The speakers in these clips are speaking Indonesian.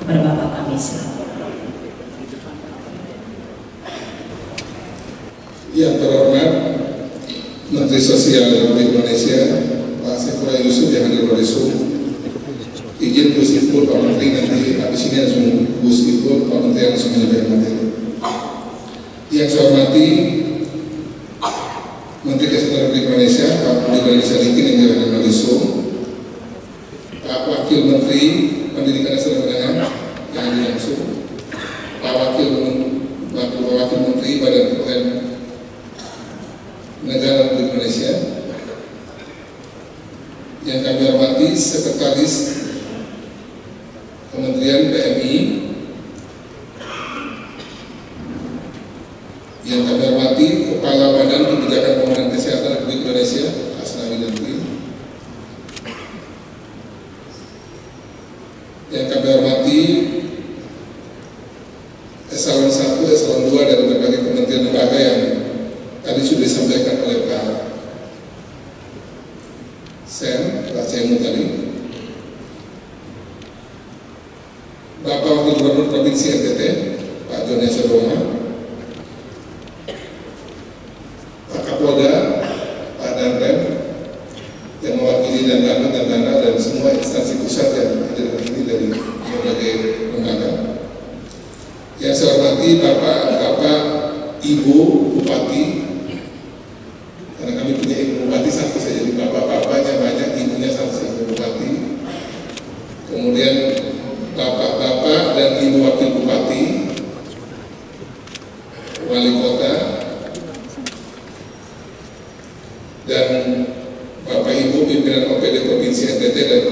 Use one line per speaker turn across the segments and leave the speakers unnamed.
kepada Bapak kami. Silakan.
Yang terhormat Menteri Sosial Republik Indonesia Pak Saifullah Yusuf yang hadir pada izin Gus Ipul Pak Menteri, nanti habis ini langsung Gus Ipul Pak Menteri langsung menyampaikan materi. Yang saya hormati Menteri Kesehatan Republik Indonesia Pak Budi Gunadi Sadikin yang hadir pada Pak Wakil Menteri Pendidikan dan Menengah yang hadir langsung, Pak Wakil Menteri Badan Kepegawaian Negara Republik Indonesia, yang kami hormati Sekretaris Kementerian PMI, yang kami hormati Kepala Badan Kebijakan Pembangunan Kesehatan Republik Indonesia Asnawi dan tim, yang kami hormati Eselon 1, Eselon 2 dari berbagai kementerian lembaga yang tadi sudah disampaikan oleh Pak Cemu tadi, Bapak Wakil Gubernur Provinsi NTT Pak Joni Sodoma, Pak Kapolda Pak Danrem yang mewakili Dandana dan semua instansi pusat yang hadir hari ini dari berbagai lembaga. Yang saya hormati Bapak Ibu Bupati, karena kami punya ibu bupati satu saja, jadi bapak-bapaknya banyak, ibunya satu saja bupati. Kemudian bapak-bapak dan ibu wakil bupati, wali kota, dan bapak ibu pimpinan OPD Provinsi NTT dan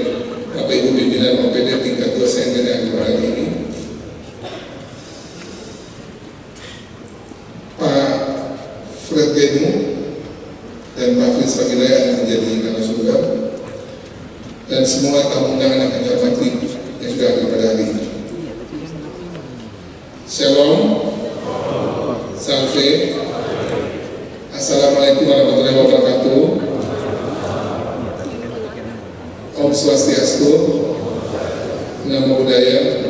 bapak ibu pimpinan OPD tingkat 2 se-NTT yang hari ini. Pak Fred Benu dan Pak Fritz Hidayat yang menjadi narasumber, dan semua tamu undangan yang kami hormati yang sudah hadir pada hari ini. Shalom, Salve, Assalamualaikum warahmatullahi wabarakatuh. Om Swastiastu, Namo Buddhaya,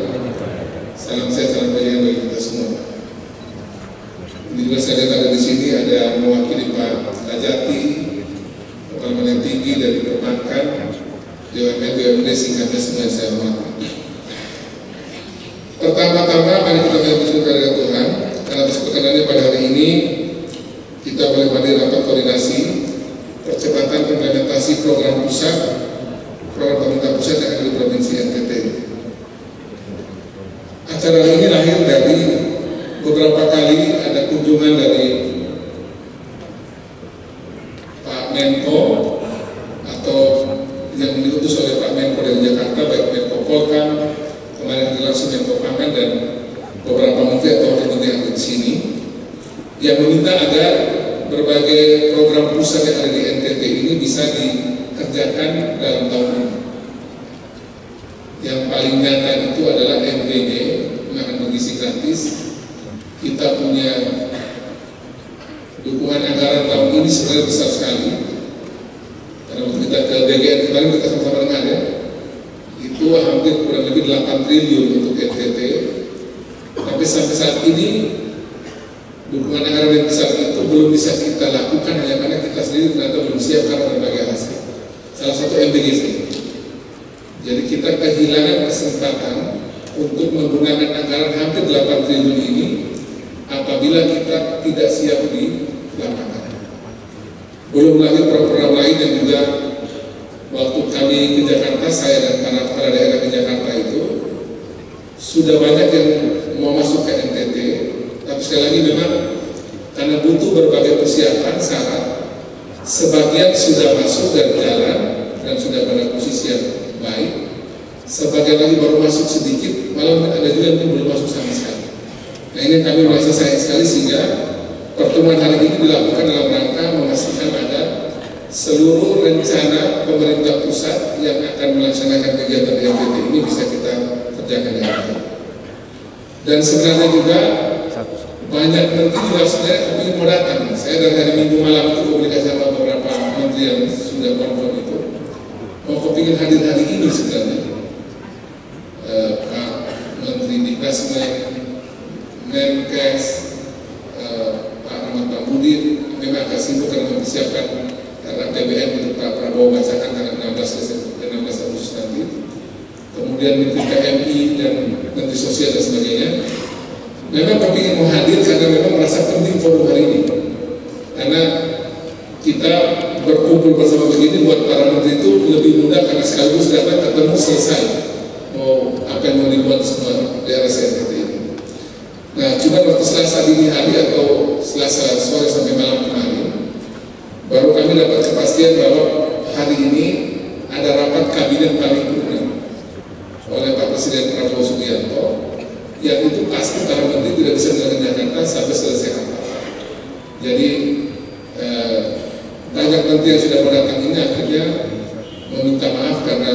salam sehat, salam bahagia bagi kita semua. Ini juga saya lihat ada di sini ada mewakili Pak Kajati, pengalaman yang tinggi dari perbankan, BUMD singkatnya semua yang saya hormati. Pertama-tama mari kita bersyukur kepada Tuhan karena atas perkenannya pada hari ini kita boleh hadir rapat koordinasi percepatan implementasi program pemerintah pusat yang ada di Provinsi NTT. Acara ini lahir dari beberapa kali ada kunjungan dari Pak Menko atau yang diutus oleh Pak Menko dari Jakarta, baik Menko Polkam, kemarin langsung Menko Pangan dan beberapa menteri atau wakil menteri yang ada di sini, yang meminta agar berbagai program pusat yang ada di NTT ini bisa dikerjakan dalam tahun ini. Yang paling nyata itu adalah MBG, makan bergizi gratis. Kita punya dukungan anggaran tahun ini sebenarnya besar sekali. Karena waktu kita ke DGN kemarin kita sama-sama dengar ya, itu hampir kurang lebih 8 triliun untuk NTT. Tapi sampai saat ini dukungan anggaran yang besar itu belum bisa kita lakukan hanya karena kita sendiri ternyata belum siap karena berbagai alasan. Salah satu MBG saja. Jadi kita kehilangan kesempatan untuk menggunakan anggaran hampir 8 triliun ini apabila kita tidak siap di lapangan. Belum lagi program lain yang juga waktu kami ke Jakarta, saya dan para daerah di Jakarta itu sudah banyak yang mau masuk ke NTT, tapi sekali lagi memang karena butuh berbagai persiapan syarat, sebagian sudah masuk dan jalan dan sudah pada posisi yang baik, sebagian lagi baru masuk sedikit, malah ada juga yang belum masuk sama sekali. Nah ini kami merasa sayang sekali sehingga pertemuan hari ini dilakukan dalam rangka memastikan ada seluruh rencana pemerintah pusat yang akan melaksanakan kegiatan di NTT ini bisa kita kerjakan dengan baik. Dan sebenarnya juga banyak menteri juga sebenarnya kami mau datang. Saya dari hari Minggu malam itu komunikasi sama beberapa menteri yang sudah konfirm itu mau kepingin hadir hari ini sebenarnya. Pak Mendikbudmen, Menkes, Pak Ahmad Budi memang agak sibuk karena mempersiapkan RAPBN untuk Pak Prabowo bacakan tanggal 16 Agustus nanti. Kemudian Menteri KMI dan Menteri Sosial dan sebagainya. Memang kami ingin mau hadir karena memang merasa penting forum hari ini. Karena kita berkumpul bersama begini buat para menteri itu lebih mudah karena sekaligus datang ketemu selesai. Mau apa yang mau dibuat semua di area CNTT ini. Nah, cuma waktu Selasa dini hari atau Selasa sore sampai malam kemarin, baru kami dapat kepastian bahwa hari ini ada rapat kabinet paripurna oleh Pak Presiden Prabowo Subianto, yang itu pasti para menteri tidak bisa menjalankan Jakarta sampai selesai rapat. Jadi banyak menteri yang sudah mendatang ini akhirnya meminta maaf karena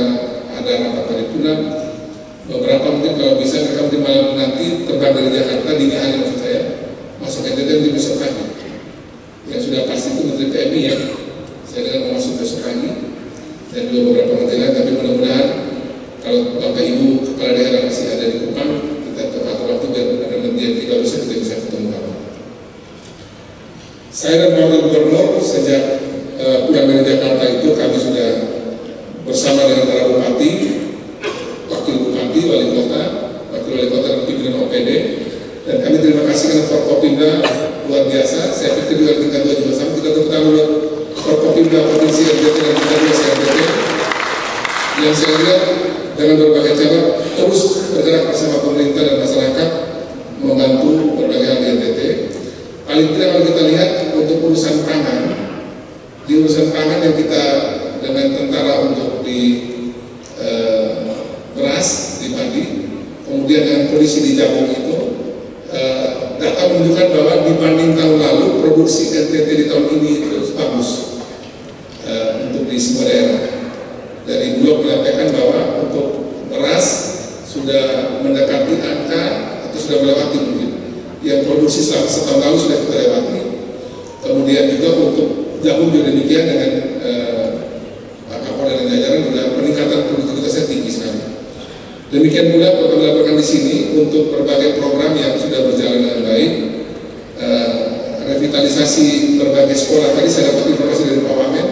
ada rapat paripurna. Beberapa mungkin kalau bisa mereka di malam nanti terbang dari Jakarta dini hari maksud saya masuk NTT di besok pagi. Yang sudah pasti itu Menteri PMI ya, saya dengar mau masuk besok pagi dan juga beberapa menteri lain. Tapi mudah-mudahan kalau Bapak Ibu kepala daerah masih ada di Kupang, kita tepat waktu biar ada menteri yang tidak bisa ketemu kawan. Saya dan Pak Gubernur sejak pulang dari Jakarta itu kami sudah bersama dengan para bupati, wakil bupati, wali kota, wakil wali kota dan pimpinan OPD, dan kami terima kasih karena Forkopimda luar biasa. Saya pikir juga tingkat 2 juga sama. Kita tepuk tangan buat Forkopimda Provinsi NTT dan tingkat 2 CNTT yang saya lihat dengan berbagai cara terus bergerak bersama pemerintah dan masyarakat membantu berbagai hal di NTT. Paling tidak kalau kita lihat untuk urusan pangan, di urusan pangan yang kita dengan tentara untuk di beras, di padi, kemudian dengan polisi di jagung itu, data menunjukkan bahwa dibanding tahun lalu produksi NTT di tahun ini terus bagus untuk di semua daerah. Dari Bulog menyampaikan bahwa untuk beras sudah mendekati angka atau sudah melewati mungkin yang produksi selama setahun lalu sudah kita lewati. Kemudian juga untuk jagung juga demikian dengan Pak Kapolda dan jajaran juga peningkatan produktivitasnya tinggi sekali. Demikian pula kami laporkan di sini untuk berbagai program yang sudah berjalan dengan baik. Revitalisasi berbagai sekolah, tadi saya dapat informasi dari Pak Wamen,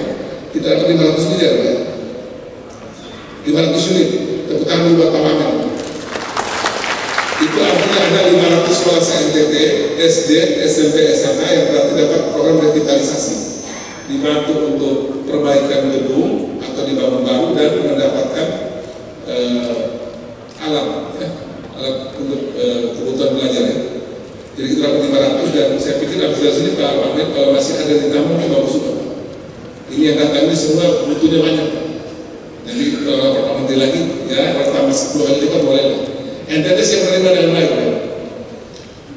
kita dapat 500 miliar ya. 500 unit, tepuk tangan buat Pak Wamen. Itu artinya ada 500 sekolah NTT, SD, SMP, SMA yang berarti dapat program revitalisasi, dibantu untuk perbaikan gedung atau dibangun baru dan mendapatkan alat untuk kebutuhan belajar ya. Jadi kita dapat 500 dan saya pikir habis dari sini Pak Wamen kalau masih ada di tamu kita bagus juga. Ini yang datang ini semua butuhnya banyak Pak. Jadi kalau Pak Menteri lagi ya rata masih 10 kali lipat boleh lah. NTT siap menerima dengan baik ya.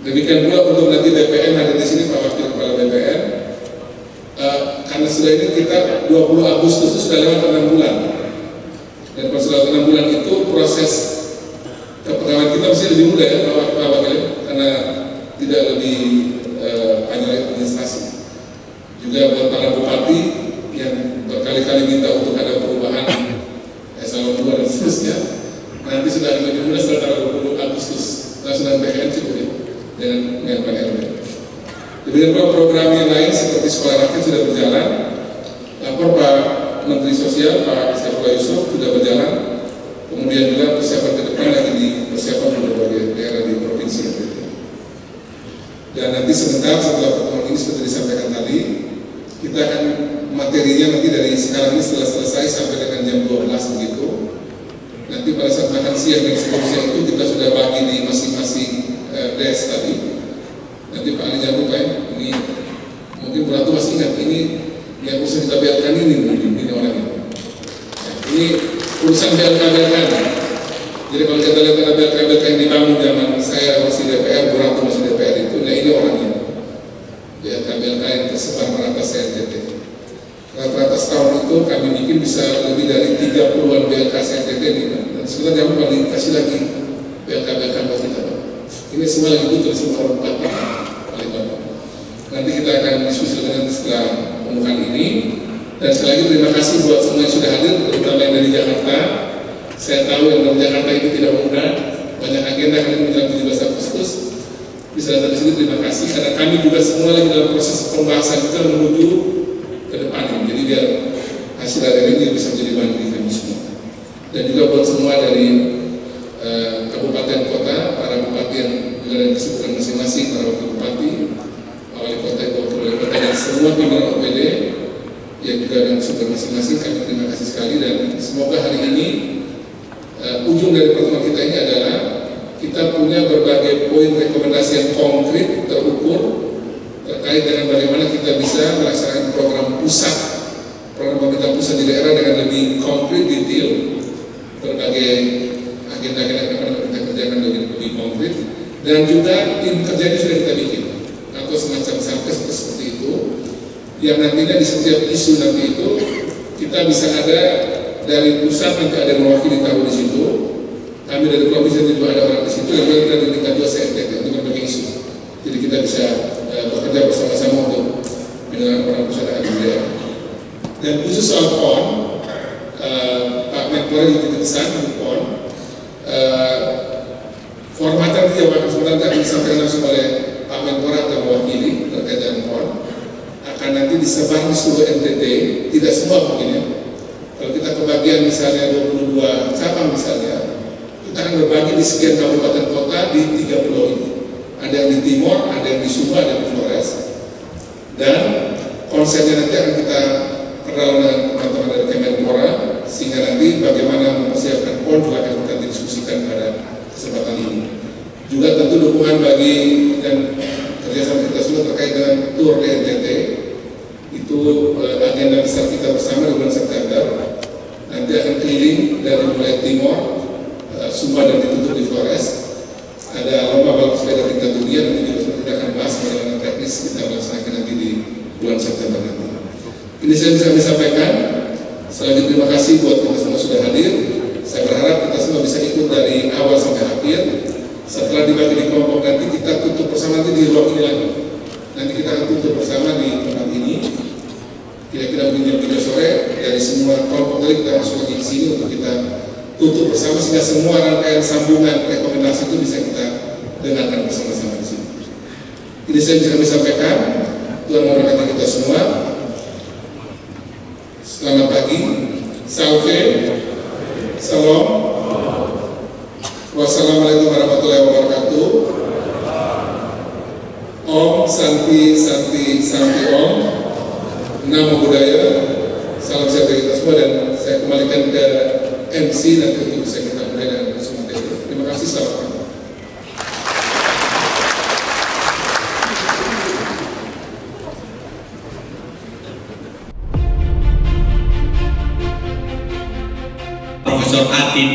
Demikian pula untuk nanti BPN ada di sini Pak Wakil Kepala BPN. Karena sudah ini kita 20 Agustus itu sudah lewat 6 bulan. Dan pas lewat 6 bulan itu proses kepegawaian kita mesti lebih mudah ya Pak Wakil, karena tidak lebih panjang administrasi. Juga buat para bupati yang berkali-kali minta untuk ada perubahan eselon 2 dan seterusnya, nanti sudah lebih mudah setelah tanggal 20 Agustus langsung BPN cukup ya dengan Pak RW. Demikian pula program yang lain seperti sekolah rakyat sudah berjalan. Lapor Pak Menteri Sosial Pak Saifullah Yusuf sudah berjalan. Kemudian juga persiapan ke depan lagi dipersiapkan di berbagai daerah di provinsi NTT. Dan nanti sebentar setelah pertemuan ini seperti disampaikan tadi, kita akan materinya nanti dari sekarang ini setelah selesai sampai dengan jam 12 begitu. Nanti pada saat makan siang dan seterusnya itu kita sudah bagi di masing-masing des tadi. Nanti Pak Ali Jabu Pak, ini mungkin beratu masih ingat ini yang urusan kita biarkan ini orangnya. Ini urusan BLK-BLK. Jadi kalau kita lihat ada BLK-BLK yang dibangun zaman saya masih DPR, beratu masih DPR itu, nah ini orangnya. BLK-BLK yang tersebar merata CNTT. Rata-rata setahun itu kami bikin bisa lebih dari 30-an BLK CNTT ini. Dan sebenarnya jangan lupa dikasih lagi BLK-BLK buat kita. Ini semua lagi butuh semua orang Bapak. Nanti kita akan diskusi dengan setelah pembukaan ini. Dan sekali lagi terima kasih buat semua yang sudah hadir, terutama yang dari Jakarta. Saya tahu yang dari Jakarta itu tidak mudah, banyak agenda agenda hari ini menjelang 17 Agustus bisa datang ke sini, terima kasih karena kami juga semua lagi dalam proses pembahasan kita menuju ke depan ini. Jadi biar hasil dari ini bisa menjadi bahan bagi kami semua. Dan juga buat semua dari kabupaten kota, para bupati yang juga ada kesibukan masing-masing, para wakil bupati, wali kota, ibu wali kota, dan semua pimpinan OPD yang juga dengan kesibukan masing-masing, kami terima kasih sekali. Dan semoga hari ini ujung dari pertemuan kita ini adalah kita punya berbagai poin rekomendasi yang konkret, terukur terkait dengan bagaimana kita bisa melaksanakan program pusat, program pemerintah pusat di daerah dengan lebih konkret, detail, berbagai agenda-agenda yang akan kita kerjakan lebih konkret, dan juga tim kerja ini sudah kita bikin atau semacam satgas seperti itu, yang nantinya di setiap isu nanti itu kita bisa ada dari pusat nanti ada mewakili tahu di situ. Kami dari provinsi juga ada orang di situ, dan kita dari tingkat 2 CNTT untuk berbagai isu. Jadi kita bisa bekerja bersama-sama untuk menjalankan orang pusat dan daerah. Dan khusus soal PON, Pak Menpora juga pesan untuk PON, formatan yang akan sebentar disampaikan langsung oleh Pak Menpora atau mewakili terkait dengan PON akan nanti disebar di seluruh NTT, tidak semua mungkin ya. Kalau kita kebagian misalnya 22 cabang misalnya, kita akan berbagi di sekian kabupaten kota di 3 pulau ini. Ada yang di Timor, ada yang di Sumba, ada yang di Flores. Dan konsepnya nanti akan kita perdalam dengan teman-teman dari Kemenpora, sehingga nanti bagaimana mempersiapkan PON juga akan kita diskusikan pada kesempatan ini. Juga tentu dukungan bagi dan kerjasama kita semua terkait dengan tur di NTT. Itu agenda besar kita bersama di bulan September. Nanti akan keliling dari mulai Timor, Sumba, dan ditutup di Flores. Ada lomba balap sepeda tingkat dunia, nanti juga kita akan bahas bagaimana teknis kita melaksanakan nanti di bulan September nanti. Ini saya bisa sampaikan. Selanjutnya terima kasih buat kita semua sudah hadir. Saya berharap kita semua bisa ikut dari awal sampai akhir. Setelah dibagi di kelompok nanti kita tutup bersama nanti di ruang ini lagi. Nanti kita akan tutup bersama di tempat ini. Kira-kira jam 3 sore dari semua kelompok tadi kita masuk lagi ke sini untuk kita tutup bersama sehingga semua rangkaian sambungan rekomendasi itu bisa kita dengarkan bersama-sama di sini. Ini saya bisa kami sampaikan. Tuhan memberkati kita semua. Selamat pagi. Salve. Salam. Wassalamualaikum warahmatullahi wabarakatuh. Om Santi Santi Santi Om. Namo Buddhaya. Salam sejahtera kita semua, dan saya kembalikan ke MC nanti untuk bisa kita mulai dengan semua materi. Terima kasih, selamat pagi.
Profesor Atif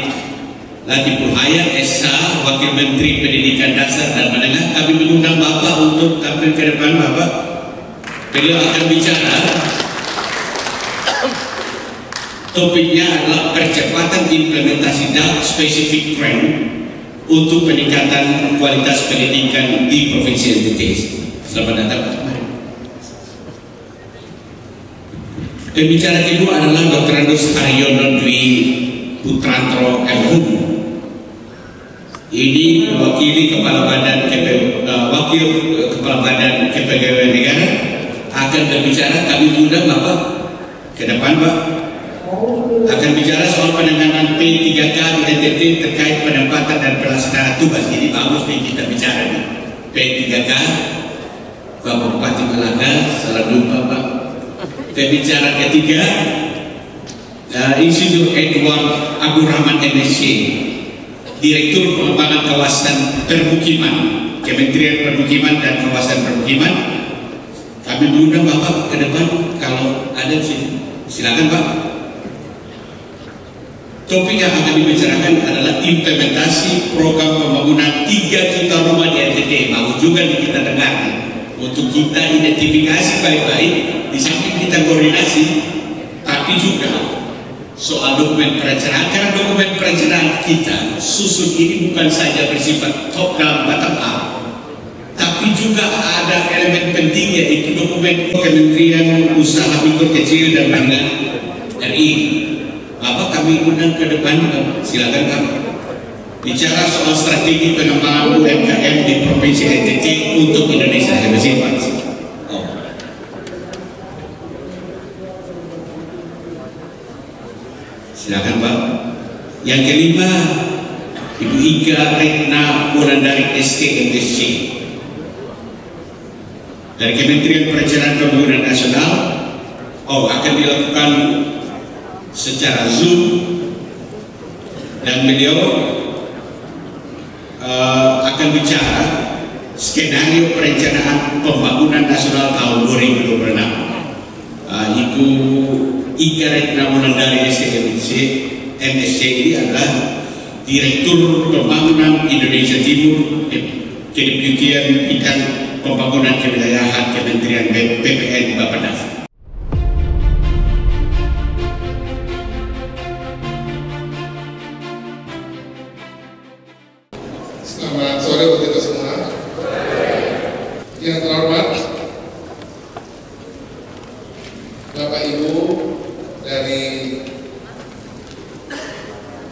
Latiful Hayat, SH, Wakil Menteri Pendidikan Dasar dan Menengah. Kami mengundang Bapak untuk tampil ke depan. Bapak, beliau akan bicara. Topiknya adalah percepatan implementasi DAP Specific Plan untuk peningkatan kualitas pendidikan di Provinsi NTT. Selamat datang, Pak. Pembicara kedua adalah Dr. Andus Aryono Dwi Putrantro MHum. Ini mewakili Kepala Badan Wakil Kepala Badan Kepegawaian Negara akan berbicara. Kami undang Bapak ke depan, Pak. Akan bicara soal penanganan P3K di NTT terkait penempatan dan pelaksanaan tugas. Ini bagus nih kita bicara nih. P3K, Bapak Bupati Malaka, salam jumpa Pak. Pembicara ketiga, Insinyur Edward Abdurrahman MSc, Direktur Pengembangan Kawasan Permukiman, Kementerian Permukiman dan Kawasan Permukiman. Kami mengundang Bapak ke depan kalau ada di sini. Silakan Pak. Topik yang akan dibicarakan adalah implementasi program pembangunan 3 juta rumah di NTT. Bagus juga nih kita dengar nih. Untuk kita identifikasi baik-baik, di samping kita koordinasi, tapi juga soal dokumen perencanaan. Karena dokumen perencanaan kita susun ini bukan saja bersifat top down bottom up, tapi juga ada elemen penting yaitu dokumen Kementerian Usaha Mikro Kecil dan Menengah RI. Bapak kami undang ke depan, silakan Pak. bicara soal strategi pengembangan UMKM di Provinsi NTT untuk Indonesia. Silakan Pak. Yang kelima, Ibu Ika Retna Wulandari STMSC dari Kementerian Perencanaan Pembangunan Nasional. Akan dilakukan secara Zoom dan beliau akan bicara skenario perencanaan pembangunan nasional tahun 2026. Ibu Ika Retna Wulandari STMSC ini adalah Direktur Pembangunan Indonesia Timur, Kedeputian Bidang Pembangunan Kewilayahan Kementerian PPN Bappenas.
Selamat sore buat kita semua. Yang terhormat Bapak Ibu dari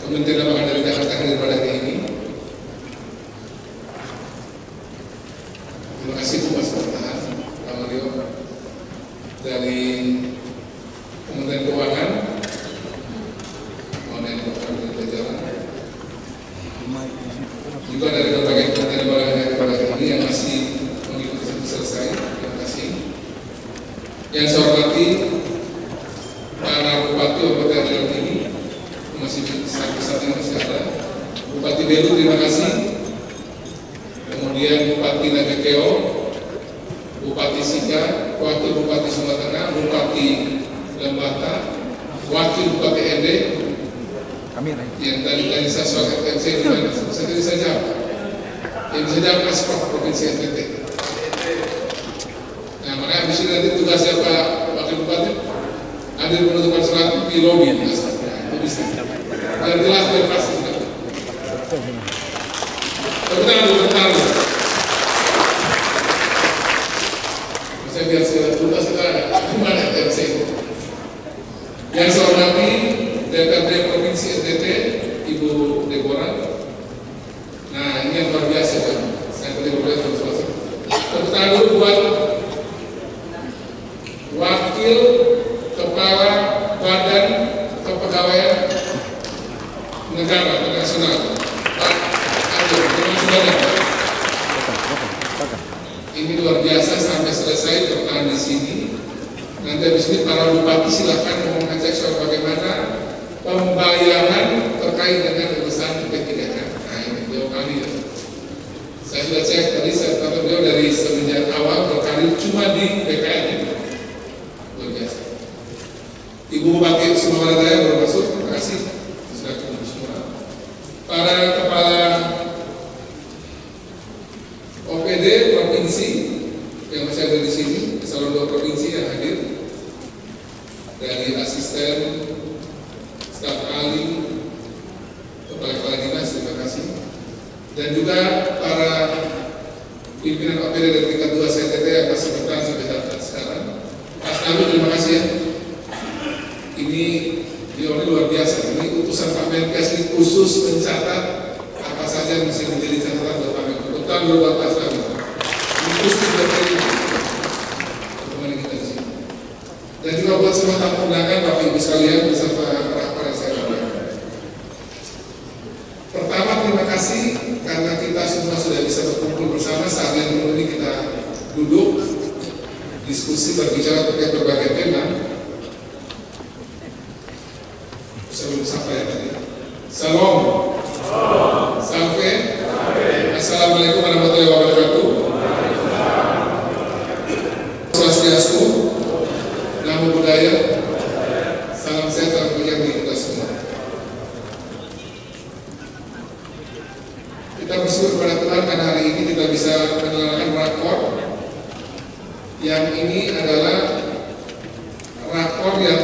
Kementerian Lembaga dari Jakarta hadir pada hari ini. Terima kasih Bu Mas Pertahan, Pak Mario dari Kementerian Keuangan, Monen Program Jajaran, juga dari berbagai kementerian lembaga pada hari ini yang masih mengikuti sampai selesai. Terima kasih. Yang saya hormati para Bupati Kabupaten Riau ini masih sampai saat ini masih ada. Bupati Belu, terima kasih. Kemudian Bupati Nagakeo, Bupati Sika, Wakil Bupati Sumatera Tengah, Bupati Lembata, Wakil Bupati ND, yang tadi saya soal FTMC di mana? Saya tadi saja. Yang bisa jawab Asprof Provinsi NTT. Nah, makanya habis ini nanti tugasnya Pak Wakil Bupati hadir menentukan surat di lobi. Itu bisa. Dan jelas dan pasti. Bentar. Saya biar saya tuntas kita gimana FTMC. Yang saya hormati DPRD Provinsi NTT, Ibu Deborah. Nah, ini yang luar biasa kan. Saya boleh terus masuk. Tepuk tangan dulu buat Wakil Kepala Badan Kepegawaian Negara Nasional, Pak Ajo. Terima kasih banyak. Ini luar biasa sampai selesai tertahan di sini. Nanti habis ini para bupati silakan mengajak soal bagaimana pembayaran terkait dengan urusan P3K. Nah, ini jauh kali ya. Saya sudah cek tadi, saya tahu beliau dari semenjak awal berkarir cuma di BKN. Luar biasa. Ibu Bupati Sumatera Barat baru masuk, terima kasih. Sudah ketemu semua. Para kepala OPD provinsi yang masih ada di sini, eselon 2 provinsi yang hadir, dari asisten, staf ahli, kepala dinas, terima kasih. Dan juga para pimpinan OPD dari tingkat 2 CTT yang masih bertahan sampai saat sekarang. Mas Nabi, terima kasih ya. Ini luar biasa. Ini utusan Pak Menkes ini khusus mencatat apa saja yang mesti menjadi catatan buat Pak Menkes. Betul buat Pak Nabi. Ini khusus dari teman kita di sini. Dan juga buat semua tamu undangan Bapak Ibu sekalian beserta para yang saya hormati. Pertama, terima kasih karena kita semua sudah bisa berkumpul bersama saat yang ini kita duduk diskusi berbicara terkait berbagai tema. Sebelum sampai ya tadi. Salam. Sampai. Assalamualaikum warahmatullahi wabarakatuh. Swastiastu. Namo Buddhaya. Salam sehat, salam kemuliaan bagi kita semua. Kita bersyukur kepada Tuhan karena hari ini kita bisa menyelenggarakan rakor. Yang ini adalah rakor yang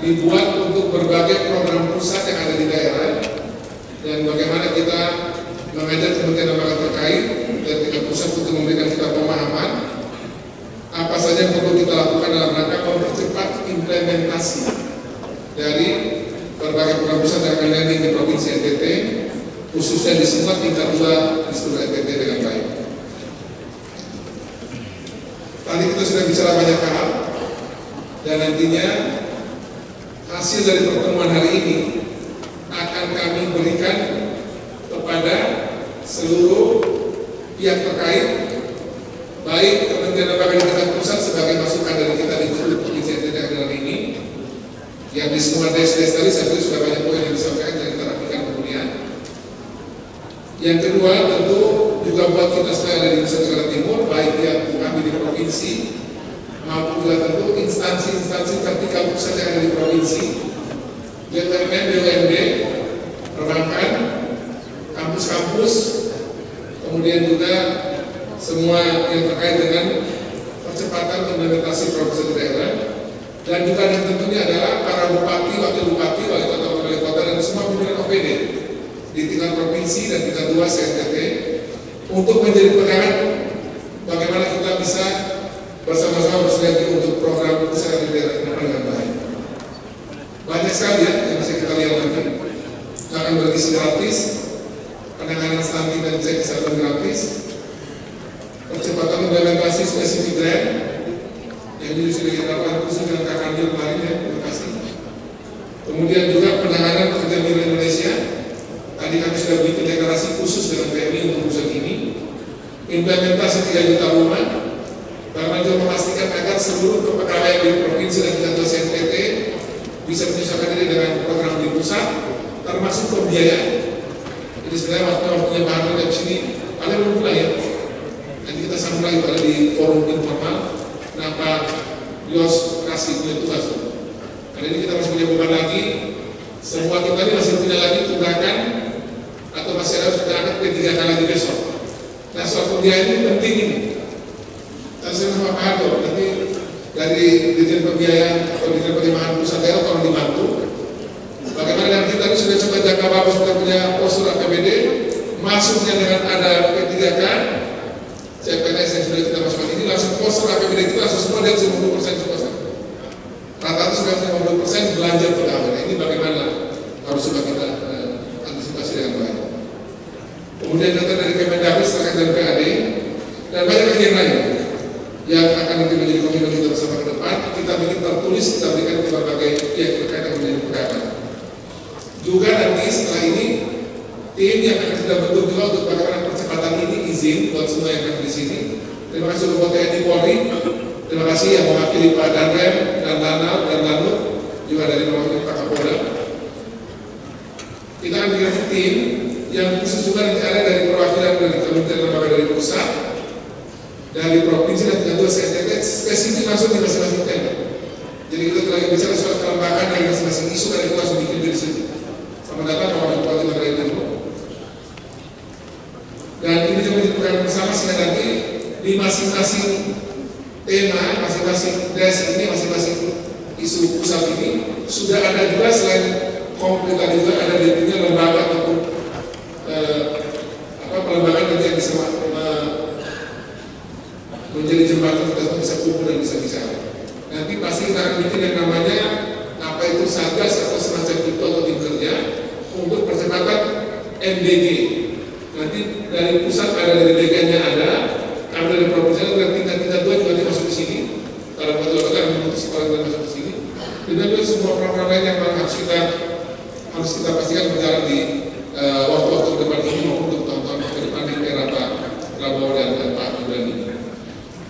dibuat untuk berbagai program pusat yang ada di daerah dan bagaimana kita mengajak kementerian lembaga terkait dan tingkat pusat untuk memberikan kita pemahaman apa saja yang perlu kita lakukan dalam rangka mempercepat implementasi dari berbagai program pusat yang akan landing di Provinsi NTT khususnya di semua tingkat 2 di seluruh NTT dengan baik. Tadi kita sudah bicara banyak hal, dan nantinya hasil dari pertemuan hari ini akan kami berikan kepada seluruh pihak terkait, baik Kementerian Lembaga di tingkat pusat sebagai masukan dari kita di seluruh provinsi NTT hari ini. Yang di semua des-des tadi saya sudah banyak poin yang disampaikan dan kita rapikan kemudian. Yang kedua tentu juga buat kita sekalian dari Nusa Tenggara Timur, baik yang kami di provinsi maupun juga tentu instansi-instansi vertikal pusat yang ada di provinsi, BUMN, BUMD, perbankan, kampus-kampus, kemudian juga semua yang terkait dengan percepatan implementasi program di daerah, dan juga yang tentunya adalah para bupati, wakil bupati, wali kota, wali kota, dan semua pimpinan OPD di tingkat provinsi dan tingkat 2 CNTT untuk menjadi pegangan bagaimana kita bisa bersama-sama bersinergi untuk program kesehatan di daerah dengan baik. Banyak sekali ya yang bisa kita lihat nanti. Akan berisi gratis, penanganan stunting dan cek kesehatan gratis, percepatan implementasi spesifik grant yang ini sudah kita lakukan khusus dengan Kak Anjil kemarin ya, terima kasih. Kemudian juga penanganan pekerja migran Indonesia. Tadi kami sudah bikin deklarasi khusus dengan PMI untuk urusan ini. Implementasi 3 juta rumah, karena juga memastikan agar seluruh kepegawaian di provinsi dan tingkat 2 CNTT bisa menyesuaikan diri dengan program di pusat, termasuk pembiayaan. Jadi sebenarnya waktunya Pak Harto di sini, kalian belum mulai ya. Nanti kita sambung lagi pada di forum informal. Kenapa Yos kasih punya tugas? Kali ini kita masih punya beban lagi. Semua kita ini masih punya lagi tunggakan atau masih harus kita angkat P3K lagi besok. Nah soal pembiayaan ini penting ini. Saya sama Pak Harto, nanti dari Dirjen Pembiayaan atau Dirjen Penerimaan Pusat Daerah tolong dibantu. Bagaimana dengan kita ini sudah coba jaga bagus, kita punya postur APBD, masuknya dengan ada P3K, CPNS yang sudah kita masukkan ini, langsung postur APBD kita langsung semua dari 50% semua. Rata-rata sudah 50% belanja pegawai. Nah, ini bagaimana harus coba kita antisipasi dengan baik. Kemudian data dari Kemendagri terkait dengan PAD dan banyak lagi yang lain yang akan nanti menjadi komitmen kita bersama ke depan. Kita bikin tertulis, kita berikan ke berbagai pihak terkait yang menjadi pegangan. Juga nanti setelah ini tim yang akan kita bentuk juga untuk bagaimana percepatan ini izin buat semua yang ada di sini. Terima kasih untuk TNI Polri, terima kasih yang mewakili Pak Danrem dan Lanal dan Lanut, juga dari mewakili Pak Kapolda. Kita akan bikin tim yang khusus juga nanti ada dari perwakilan dari Kementerian Lembaga dari pusat, dari provinsi dan tingkat 2 CNTT spesifik langsung di masing-masing tema. Jadi kita lagi bicara soal kelembagaan dari masing-masing isu dan itu langsung bikin dari sini. Sama datang Pak Bupati Magelang Timur. Dan ini juga diperlukan bersama sehingga nanti di masing-masing tema, masing-masing des ini, masing-masing isu pusat ini sudah ada juga selain konkret tadi juga ada dirinya lembaga ataupun pelembagaan nanti yang bisa menjadi jembatan kita bisa kumpul dan bisa bicara. Nanti pasti kita akan bikin yang namanya apa itu satgas atau semacam itu atau tim kerja untuk percepatan MDG. Nanti dari pusat ada, dari DG-nya ada dari provinsi ada, tingkat-tingkat 2 juga masuk di sini. Kalau betul-betul akan memutus sekolah dan masuk di sini. Dan juga semua program lain yang harus kita pastikan berjalan di waktu-waktu ke depan ini maupun untuk tahun-tahun ke depan di era Pak Prabowo dan Pak Gibran ini.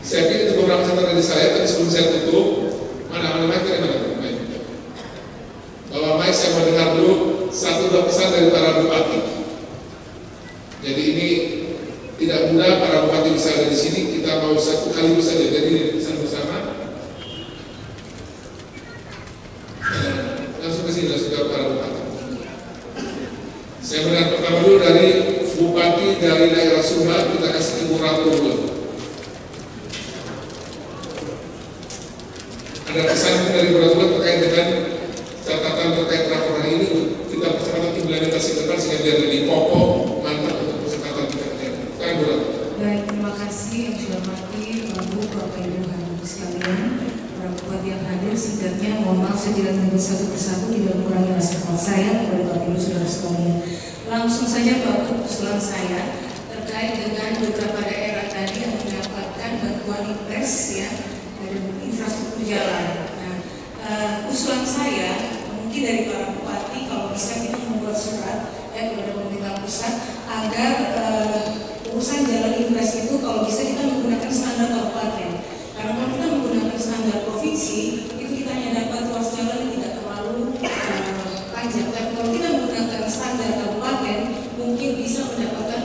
Saya pikir itu beberapa catatan dari saya, tapi sebelum saya tutup, mana mic dari mana? Bahwa mic saya mau dengar dulu 1-2 pesan dari para bupati. Jadi ini tidak mudah para bupati bisa ada di sini, kita mau 1 kali saja, jadi pesan bersama. Langsung ke sini, langsung ke para bupati. Saya mendengar pertama dulu dari bupati dari daerah Sumbar, kita kasih Ibu Ratu dulu. Ada pesan dari peraturan terkait dengan catatan terkait raporan ini, kita percepatan implementasi ke depan sehingga biar lebih kokoh, mantap untuk percepatan kita kerja. Sekarang Bu Ratu.
Baik, terima kasih yang sudah mati, Bapak Ibu hadirin sekalian, para bupati yang hadir. Singkatnya, mohon maaf saya tidak menyebut satu persatu, tidak mengurangi rasa hormat saya kepada Bapak Ibu saudara sekalian. Langsung saja Bapak usulan saya terkait dengan beberapa daerah tadi yang mendapatkan bantuan impres ya dari infrastruktur jalan. Nah, usulan saya mungkin dari para bupati kalau bisa kita membuat surat ya kepada pemerintah pusat agar urusan jalan impres itu kalau bisa kita menggunakan standar kabupaten. Karena kalau kita menggunakan standar provinsi itu kita hanya dapat ruas jalan yang tidak terlalu panjang. Tapi kalau kita menggunakan standar kabupaten mungkin bisa mendapatkan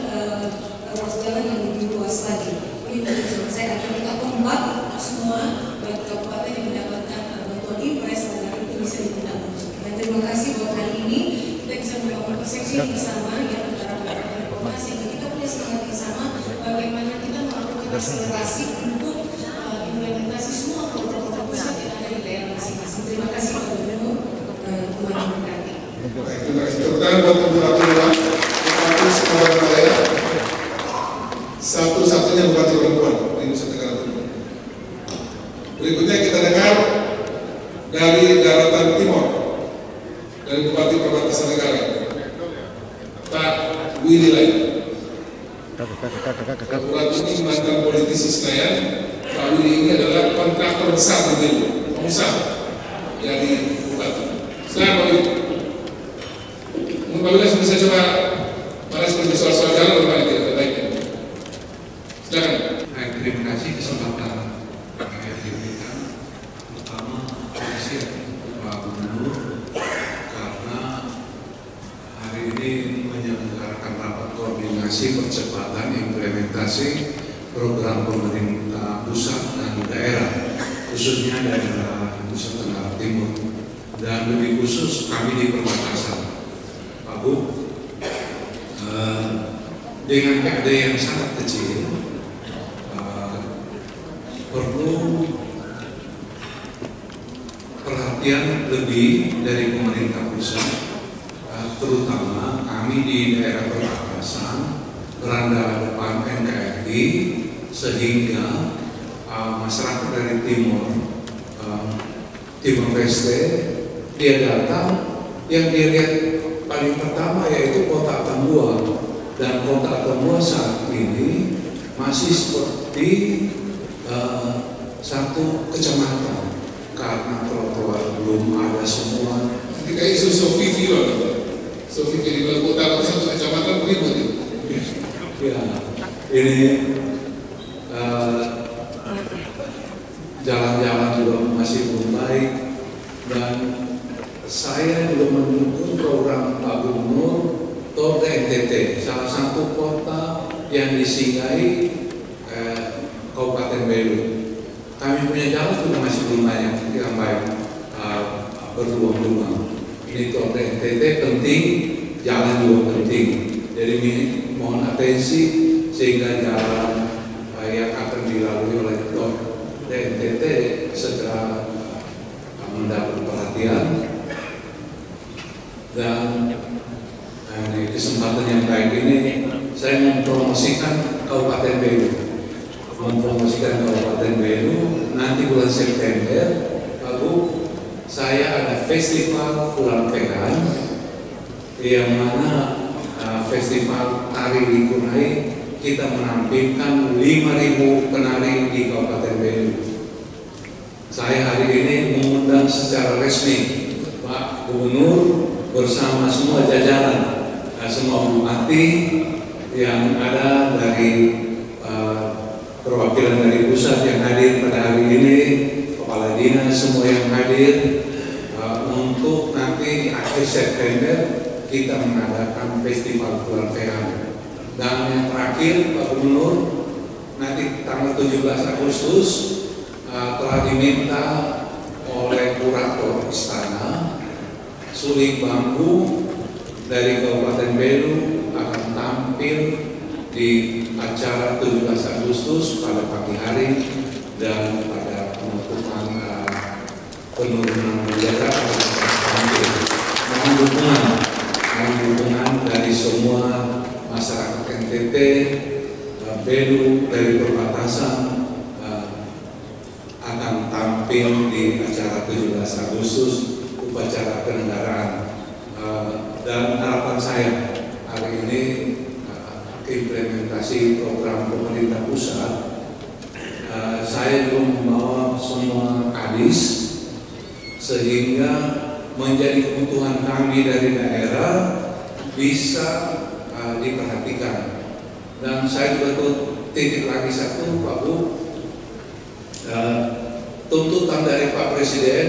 ruas jalan yang lebih luas lagi. Ini dari usulan saya agar kita kompak semua bagi kabupaten yang mendapatkan bantuan impres agar itu bisa ditindaklanjuti. Dan terima kasih buat hari ini kita bisa membangun persepsi bersama ya antara beberapa informasi sehingga kita punya semangat yang sama bagaimana kita melakukan akselerasi untuk implementasi semua program-program pusat yang ada di daerah masing-masing. Terima kasih Pak Gubernur, Tuhan memberkati.
Baik, terima kasih. Tepuk tangan buat Bupati Luar, Bupati Sumatera Raya, satu-satunya bupati perempuan di Nusa Tenggara Timur. Berikutnya kita dengar dari Daratan Timur, dari Bupati Perbatasan Negara, Pak Willy Lai. Bupati ini mantan politisi Senayan. Pak Willy ini adalah kontraktor besar di Belu, pengusaha dari Bupati. Selamat Pak Willy. Pak Willy bisa coba merespon soal-soal jalan berbalik baiknya. Silakan.
Baik, terima kasih kesempatan yang diberikan. Pertama, terima Pak Gubernur karena hari ini menyelenggarakan rapat koordinasi percepatan implementasi program pemerintah pusat dan daerah, khususnya daerah Nusa Tenggara Timur dan lebih khusus kami di perbatasan. Pak Bu, dengan PAD yang sangat kecil, perlu perhatian lebih dari pemerintah pusat, terutama kami di daerah perbatasan berada depan NKRI, sehingga masyarakat dari Timur Leste dia datang, yang dilihat paling pertama yaitu kota Tambua, dan kota Tambua saat ini masih seperti satu kecamatan karena trotoar belum ada semua.
Ketika isu Sofivi di Maluku Utara satu kecamatan beribut itu.
Ya, ini jalan-jalan juga masih belum baik, dan saya juga mendukung program Pak Gubernur Tol NTT, salah satu kota yang disinggahi Kabupaten Belu. Kami punya jalan juga masih belum banyak yang baik, berlubang-lubang. Ini Tol NTT penting, jalan juga penting. Jadi mohon atensi sehingga jalan yang akan dilalui oleh Tol NTT segera mendapat perhatian. Dan di kesempatan yang baik ini saya mempromosikan Kabupaten Belu. Nanti bulan September, Pak Bu, saya ada festival Pulang Pekan, yang mana festival tari di Kunai kita menampilkan 5.000 penari di Kabupaten Belu. Saya hari ini mengundang secara resmi Pak Gubernur bersama semua jajaran, semua bupati yang ada dari perwakilan dari pusat yang hadir pada hari ini, kepala dinas semua yang hadir, untuk nanti di akhir September kita mengadakan festival Pulang Pekan. Dan yang terakhir Pak Gubernur, nanti tanggal 17 Agustus telah diminta oleh kurator istana Suling Bambu dari Kabupaten Belu akan tampil di acara 17 Agustus pada pagi hari dan pada penutupan penurunan bendera. Mohon dukungan dari semua masyarakat NTT, Belu dari perbatasan akan tampil di acara 17 Agustus upacara kenegaraan, dan harapan saya ini implementasi program pemerintah pusat. Saya belum membawa semua kadis sehingga menjadi kebutuhan kami dari daerah bisa diperhatikan. Dan saya juga titik lagi satu, Pak Bu, tuntutan dari Pak Presiden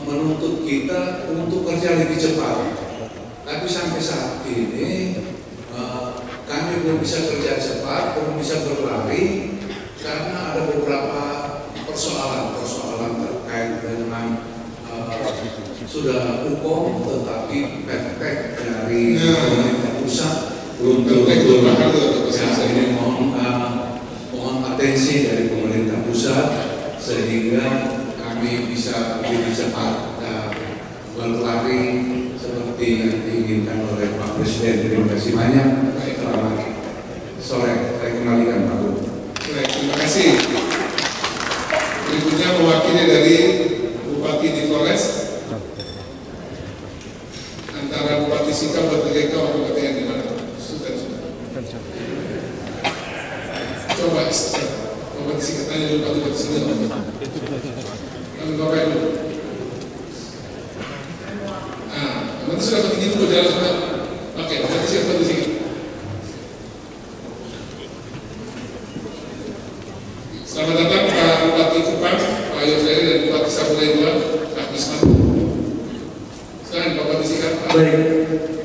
menuntut kita untuk kerja lebih cepat. Tapi sampai saat ini kami belum bisa kerja cepat, belum bisa berlari karena ada beberapa persoalan terkait dengan sudah hukum, tetapi praktek dari pemerintah pusat belum betul-betul. Ini mohon atensi dari pemerintah pusat sehingga kami bisa lebih cepat berlari seperti yang diinginkan oleh Pak Presiden. Terima kasih banyak. Selamat sore. Saya kembalikan Pak Bu.
Baik, terima kasih. Berikutnya mewakili dari Bupati di Flores, antara Bupati Sika, Bupati Geka, atau Bupati yang di mana? Coba Bupati Sika tanya dulu Pak Bupati Sika. Kami bapak dulu. Nanti sudah petinggi dulu jalan sudah. Oke, Bupati Sika, Bupati Sika. Selamat datang Pak Bupati Kupang, Pak Yoseri dan Bupati Saburai II, Pak Isman. Silakan Pak Bupati Sika.
Baik,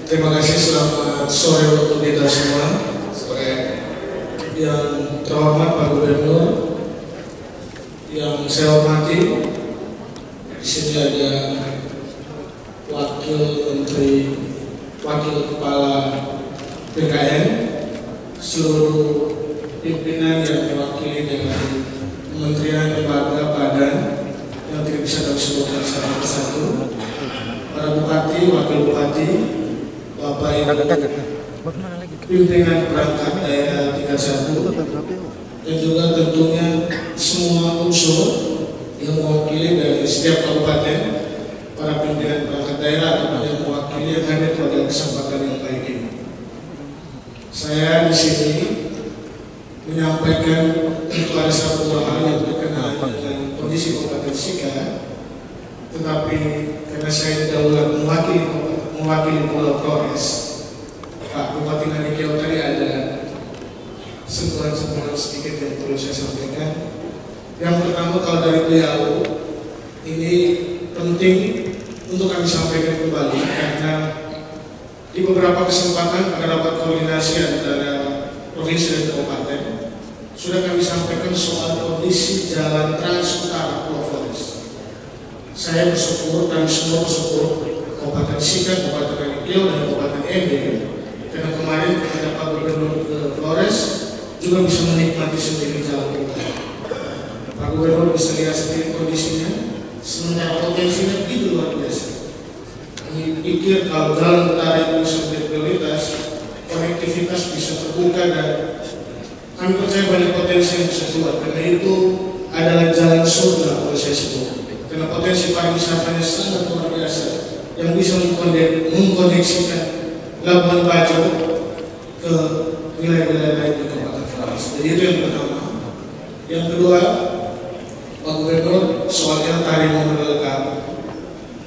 terima kasih. Selamat sore untuk kita semua.
Sore.
Yang terhormat Pak Gubernur, yang saya hormati, di sini ada Wakil Menteri, Wakil Kepala BKN, seluruh pimpinan yang mewakili dari kementerian, lembaga, badan yang tidak bisa kami sebutkan satu persatu, para bupati, wakil bupati, Bapak Ibu pimpinan perangkat daerah tingkat 1, dan juga tentunya semua unsur yang mewakili dari setiap kabupaten, para pimpinan perangkat daerah atau yang mewakili yang hadir pada kesempatan yang baik ini. Saya di sini menyampaikan untuk ada satu hal yang berkenaan dengan kondisi Kabupaten Sika, tetapi karena saya didahulukan mewakili Pulau Flores, Pak Bupati Manikio tadi ada sentuhan-sentuhan sedikit yang perlu saya sampaikan. Yang pertama, kalau dari beliau ini penting untuk kami sampaikan kembali karena di beberapa kesempatan pada rapat koordinasi antara provinsi dan kabupaten sudah kami sampaikan soal kondisi jalan trans utara Pulau Flores. Saya bersyukur, kami semua bersyukur, Kabupaten Sika, Kabupaten Manikio, dan Kabupaten ND, karena kemarin ketika Pak Gubernur ke Flores juga bisa menikmati sendiri jalan utara. Pak Gubernur bisa lihat sendiri kondisinya, sementara potensinya begitu luar biasa. Kami pikir kalau jalan utara itu bisa menjadi prioritas, konektivitas bisa terbuka, dan kami percaya banyak potensi yang bisa keluar. Karena itu adalah jalan surga kalau saya sebut. Karena potensi pariwisatanya sangat luar biasa yang bisa mengkoneksikan Labuan Bajo ke wilayah-wilayah lain di Kabupaten Flores. Jadi itu yang pertama. Yang kedua, Pak Gubernur, soalnya tari momen lengkap.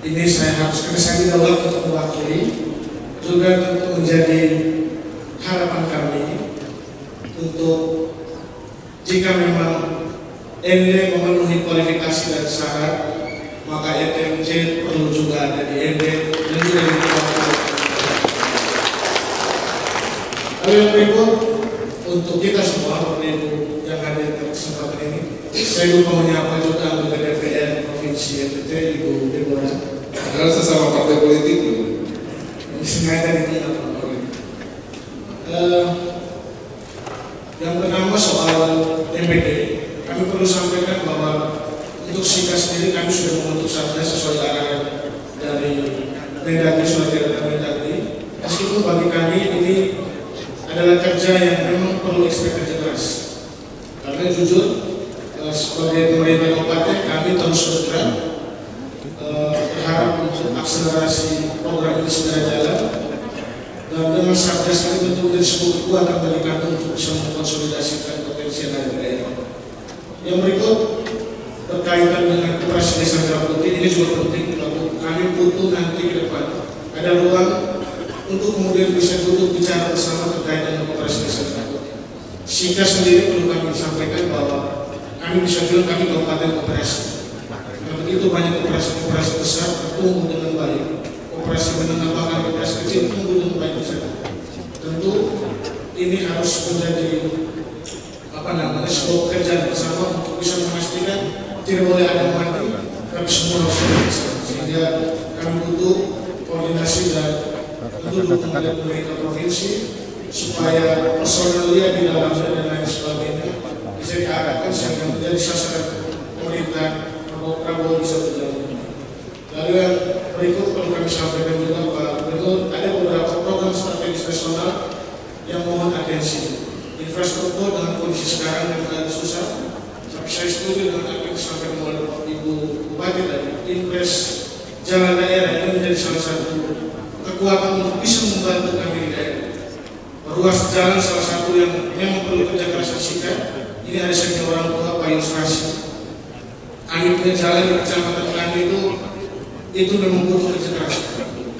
Ini saya harus, karena saya didaulat untuk mewakili, juga tentu menjadi harapan kami untuk jika memang ND memenuhi kualifikasi dan syarat, maka ETMJ perlu juga ada di ND dan juga di Kabupaten. Lalu yang berikut, untuk kita semua, Bapak Ibu yang hadir pada kesempatan ini, saya lupa menyapa juga anggota DPR Provinsi NTT, Ibu Deborah.
Adalah sesama partai politik.
Sengaja ditinggal Pak Ibu. Yang pertama soal MPD, kami perlu sampaikan bahwa untuk Sika sendiri kami sudah membentuk satgas sesuai arahan dari Mendagri, surat edaran Mendagri. Meskipun bagi kami ini adalah kerja yang memang perlu ekstra kerja keras. Karena jujur sebagai pemerintah kabupaten kami terus bergerak, berharap untuk akselerasi program ini segera jalan. Dan dengan Satgas ini tentu menjadi sebuah kekuatan bagi kami untuk bisa mengkonsolidasikan potensi yang ada di daerah. Yang berikut berkaitan dengan operasi desa merah putih ini juga penting. Kami butuh nanti ke depan ada ruang untuk kemudian bisa duduk bicara bersama terkait dengan operasi desa merah putih. Sehingga sendiri perlu kami sampaikan bahwa kami bisa bilang kami kabupaten operasi. Karena begitu banyak operasi besar tumbuh dengan baik. Operasi menengah bahkan operasi kecil tumbuh dengan baik di sana. Tentu ini harus menjadi sebuah pekerjaan bersama untuk bisa memastikan tidak boleh ada mati, tapi semua harus bisa. Sehingga kami butuh koordinasi dan tentu dukungan dari pemerintah provinsi supaya personalia di dalamnya dan lain sebagainya bisa diarahkan sehingga menjadi sasaran pemerintah Prabowo bisa berjalan. Lalu yang berikut perlu kami sampaikan juga Pak Gubernur, ada beberapa program strategis nasional yang mohon atensi. Infrastruktur dengan kondisi sekarang yang agak susah, tapi saya setuju dengan apa yang disampaikan oleh Ibu Bupati tadi. Impres jalan daerah ini menjadi salah satu kekuatan untuk bisa membantu kami di daerah. Ruas jalan salah satu yang memang perlu kerja keras disingkat. Ini ada sektor orang tua Pak Yusrasi. Kami punya jalan di kecamatan kami itu memang butuh kerja keras.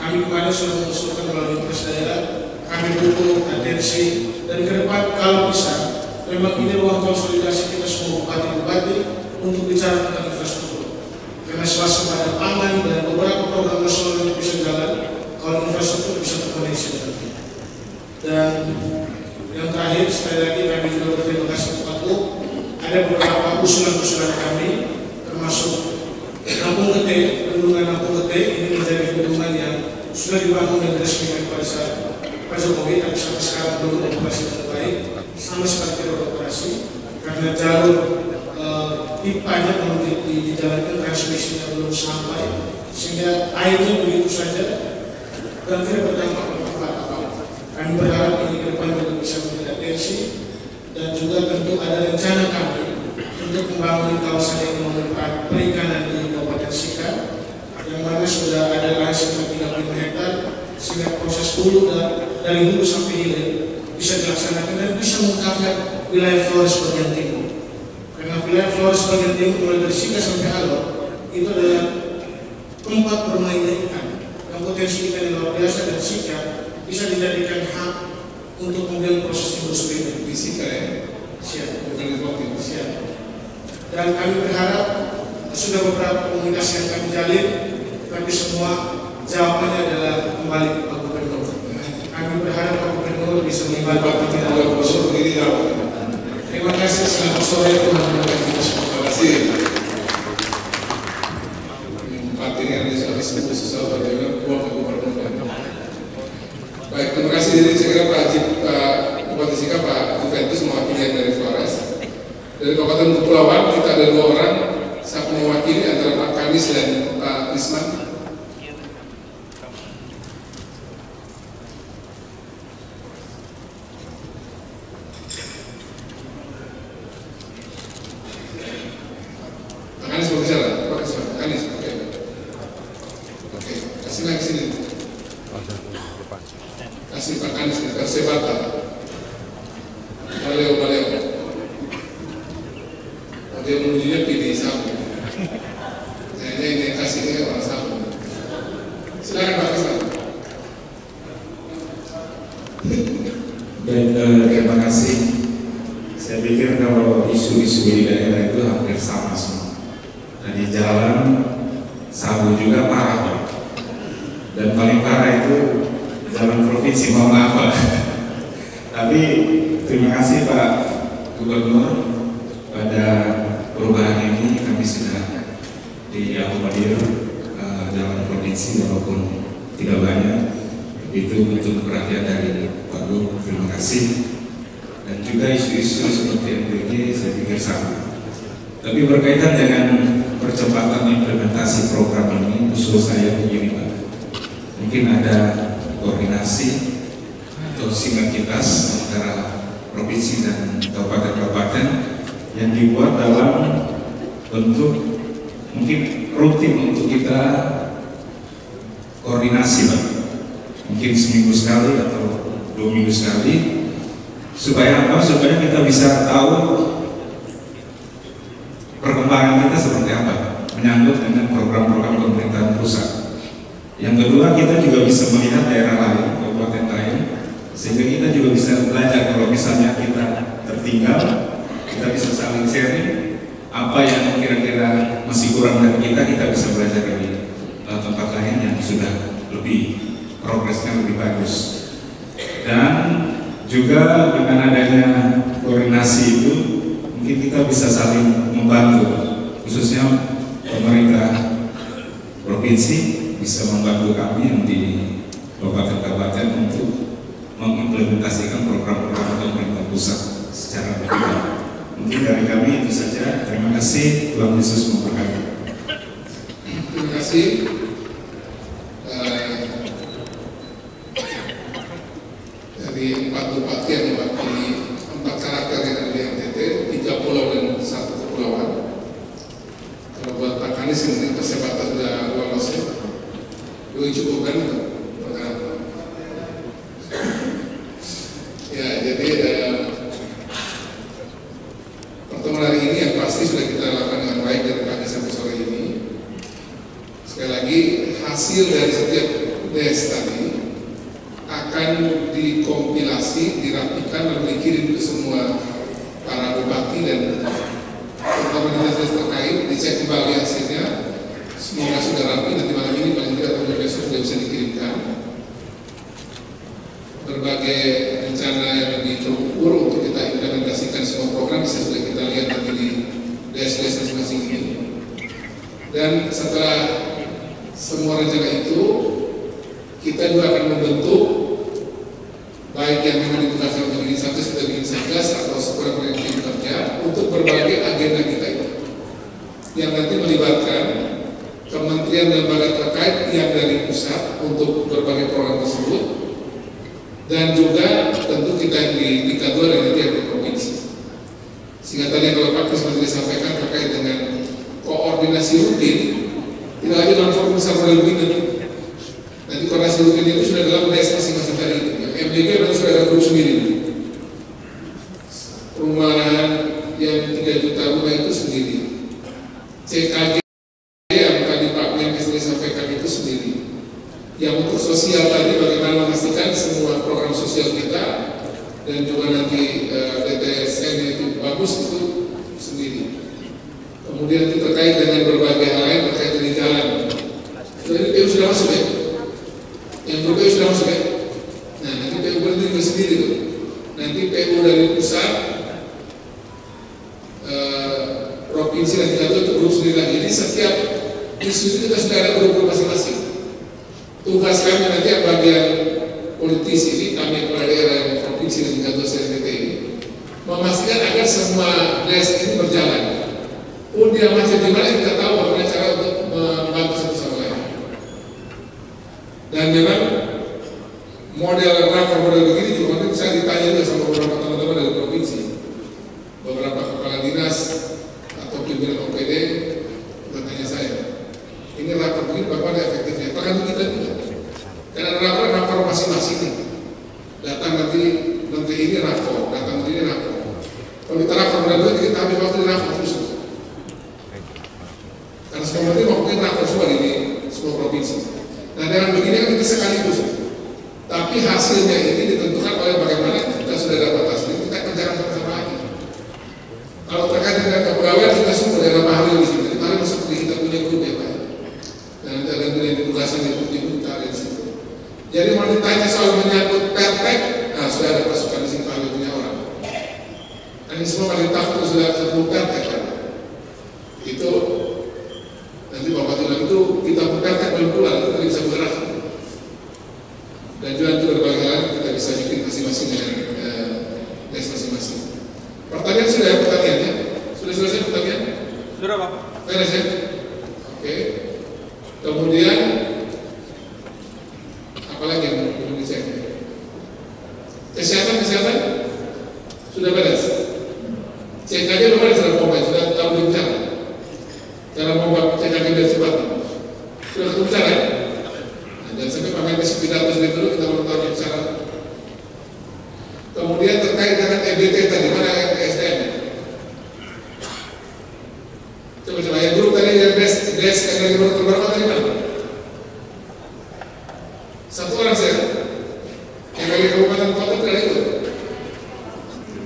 Kami kemarin sudah mengusulkan melalui impres daerah. Kami butuh atensi dan ke depan kalau bisa memang ini ruang konsolidasi kita semua bupati-bupati untuk bicara tentang infrastruktur. Karena swasembada pangan dan beberapa program nasional yang bisa jalan kalau infrastruktur bisa terkoneksi dengan kita. Dan yang terakhir sekali lagi kami juga berterima kasih kepada ada beberapa usulan-usulan kami termasuk Kampung Gede, bendungan Kampung Gede ini menjadi bendungan yang sudah dibangun dan diresmikan pada saat Pak Jokowi, tapi sampai sekarang belum beroperasi dengan baik, sama sekali tidak beroperasi karena jalur pipanya belum dijalankan, transmisinya belum sampai, sehingga airnya begitu saja dan tidak berdampak bermanfaat apa-apa. Kami berharap ini ke depan juga bisa menjadi atensi dan juga tentu ada rencana kami untuk membangun kawasan ekonomi perikanan di Kabupaten Sika, yang mana sudah ada lahan sekitar 35 hektar, sehingga proses hulu dari hulu sampai hilir bisa dilaksanakan dan bisa mengcover wilayah Flores bagian timur. Karena wilayah Flores bagian timur mulai dari Sika sampai Alor itu adalah tempat bermainnya ikan yang potensi ikan yang luar biasa, dan Sika bisa dijadikan hub untuk kemudian proses industri
di Sika ya.
Siap.
Bukan
siap. Dan kami berharap sudah beberapa komunikasi yang kami jalin, tapi semua jawabannya adalah kembali ke Pak Gubernur. Kami berharap Pak Gubernur bisa membantu kami dalam proses ini. Terima kasih, selamat sore teman-teman kita semua.
Terima kasih. Empat ini ada habis susah bagaimana buat Pak Gubernur. Baik, terima kasih. Jadi saya kira Pak Bupati Sika, Pak Juventus mewakili dari Flores. Dari Kabupaten Kepulauan kita ada 2 orang, saya mewakili antara Pak Kamis dan Pak Risman. Pak Kamis mau bicara? Pak Kamis, oke. Oke, kasih lagi sini. Kasih Pak Kamis, Persebata. Baleo. Dia menujunya pilih sapu. Kayaknya ini kasihnya orang sapu. Silakan Pak Risman.
Terima kasih. Saya pikir kalau isu-isu di daerah itu hampir sama semua. Di jalan sabu juga parah, Pak. Dan paling parah itu jalan provinsi, mohon maaf Pak. Tapi terima kasih Pak Gubernur, pada perubahan ini kami sudah diakomodir jalan provinsi walaupun tidak banyak. Itu untuk perhatian dari Pak Gub, terima kasih. Dan juga isu-isu seperti MDG saya pikir sama. Tapi berkaitan dengan percepatan implementasi program ini, usul saya begini Pak. Mungkin ada koordinasi atau sinergitas antara provinsi dan kabupaten-kabupaten yang dibuat dalam bentuk mungkin rutin untuk kita koordinasi Pak. Mungkin seminggu sekali atau 2 minggu sekali. Supaya apa? Supaya kita bisa tahu perkembangan kita seperti apa menyangkut dengan program-program pemerintahan pusat. Yang kedua, kita juga bisa melihat daerah lain, kabupaten lain, sehingga kita juga bisa belajar. Kalau misalnya kita tertinggal, kita bisa saling sharing apa yang kira-kira masih kurang dari kita bisa belajar dari tempat lain yang sudah lebih progresnya lebih bagus. Dan juga dengan adanya koordinasi itu mungkin kita bisa saling membantu, khususnya pemerintah provinsi bisa membantu kami yang di kabupaten-kabupaten untuk mengimplementasikan program-program pemerintah pusat secara lebih baik. Mungkin dari kami itu saja. Terima kasih. Tuhan Yesus memberkati.
Terima kasih. Dari 4 bupati yang mewakili 4 karakter yang ada di NTT, 3 pulau dan 1 kepulauan. Kalau buat Pak Anies mungkin persyaratan sudah lolos ya. Itu cukup kan untuk perkara. Ya, jadi pertemuan hari ini yang pasti sudah kita lakukan dengan baik dari pagi sampai sore ini. Sekali lagi, hasil dari setiap des tadi akan dikompilasi, dirapikan, lalu dikirim ke semua para bupati dan terutama dinas terkait, dicek kembali hasilnya. Semoga sudah rapi, nanti malam ini paling tidak atau besok sudah bisa dikirimkan. Berbagai rencana yang lebih terukur untuk kita implementasikan semua program bisa sudah kita lihat nanti di des-des masing-masing ini. Dan setelah semua rencana itu, kita juga akan membentuk baik yang memang ditugaskan untuk bikin satgas, kita bikin satgas atau sekurang-kurangnya tim kerja untuk berbagai agenda kita itu, yang nanti melibatkan kementerian dan lembaga terkait yang dari pusat untuk berbagai program tersebut, dan juga tentu kita yang di tingkat 2 dan nanti yang di provinsi. Sehingga tadi kalau Pak Menteri sampaikan terkait dengan koordinasi rutin, tidak lagi dalam forum besar model begini. Nanti koordinasi rutin itu sudah dalam des masing-masing tadi itu. Yang MDG berarti sudah ada grup sendiri. Perumahan yang 3 juta rumah itu sendiri. CKG yang tadi Pak Menkes sampaikan itu sendiri. Yang untuk sosial tadi bagaimana memastikan semua program sosial kita dan juga nanti DTSN itu bagus itu sendiri. Kemudian itu terkait dengan berbagai hal lain terkait dengan jalan. Jadi PU sudah masuk ya? Yang PU sudah masuk ya? Nah nanti PU berdiri sendiri tuh. Nanti PU dari pusat, provinsi dan tingkat itu grup sendiri lagi. Jadi setiap isu itu kita sudah ada grup-grup masing-masing. Tugas kami nanti yang bagian politisi ini, kami kepala daerah yang provinsi dan tingkat 2 CNTT ini, memastikan agar semua des ini berjalan. Pun dia macam di mana kita tahu bagaimana cara untuk membantu satu sama lain. Dan memang model rapat model begini juga nanti bisa ditanya juga sama beberapa teman-teman dari provinsi, beberapa kepala dinas atau pimpinan OPD bertanya saya, ini rapat begini bagaimana efektifnya? Tergantung kita juga. Karena rapor masing-masing nih. Datang nanti menteri ini rapor, datang menteri ini rapor. Kalau kita rapor benar-benar kita ambil waktu di rapor terus. Karena semua menteri mau mungkin rapor semua di semua provinsi. Nah dengan begini kan kita sekaligus. Tapi hasilnya ini ditentukan oleh bagaimana kita sudah dapat hasil, kita kerjakan sama-sama lagi. Kalau terkait dengan kepegawaian kita semua daerah Baharul di sini, mari masuk di kita punya grup ya Pak. Dan ada punya tugasan itu kita ada di situ. Jadi mau ditanya soal menyangkut pertek, nah sudah ada pasukan di sini Pak punya orang. Dan semua kali tahu sudah ketemu pertek kan. Itu nanti Bapak bilang itu kita pertek belum pulang, kita bisa bergerak. Dan juga itu berbagai hal kita bisa bikin masing-masing dengan des masing-masing. Pertanyaan sudah ya pertanyaannya? Sudah selesai pertanyaan?
Sudah Pak.
Beres ya? Oke. Kemudian apalagi yang belum dicek? Kesehatan sudah beres. Cek aja belum ada dalam mobil, sudah tahu bicara. Cara membuat cek aja dari cepat. Sudah ketemu cara. Dan sampai Pak Menkes pidato sendiri dulu kita belum tahu cara. energi baru terbarukan dari mana? Satu orang saya yang dari kabupaten kota tidak ikut.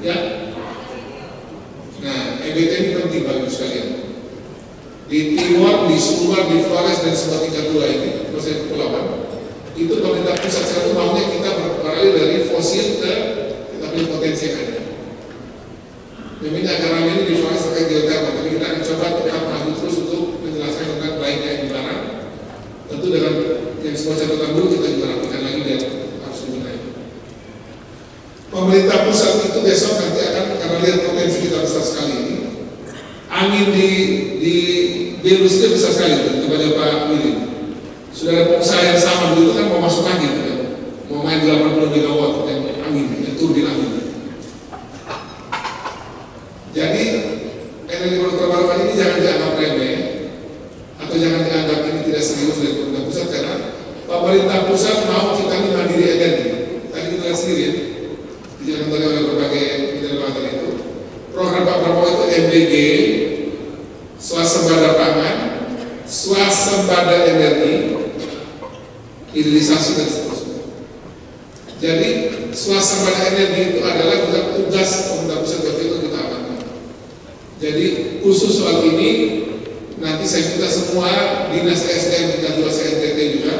Ya. Nah, EBT ini penting bagi sekalian. Di Timor, di Sumbar, di Flores dan semua tingkat 2 ini, proses kepulauan, itu pemerintah pusat sekarang maunya kita beralih dari fosil ke kita punya potensi yang ada. Memang agak ramai ini di Flores terkait geothermal, tapi kita akan coba tetap maju terus untuk menjelaskan tentang baiknya yang dilarang. Tentu dengan yang semua catatan dulu kita juga lakukan lagi dan harus digunakan. Pemerintah pusat itu besok nanti akan, karena lihat potensi kita besar sekali ini, angin di Belarus itu besar sekali kepada Pak Willy. Sudah ada pengusaha yang sama dulu kan mau masuk angin, kan? Mau main 80 megawatt yang angin, yang turbin angin. Jadi energi baru terbarukan ini jangan dianggap remeh atau jangan dianggap ini tidak serius dari pemerintah pusat, karena pemerintah pusat mau kita ini mandiri energi. Tadi kita lihat sendiri ya, dijalankan oleh berbagai penelitian itu. Program Pak Prabowo itu MBG, swasembada pangan, swasembada energi, hilirisasi dan seterusnya. Jadi swasembada energi itu adalah juga tugas pemerintah pusat waktu itu kita amankan. Jadi khusus soal ini nanti saya minta semua dinas SDM tingkat 2 NTT juga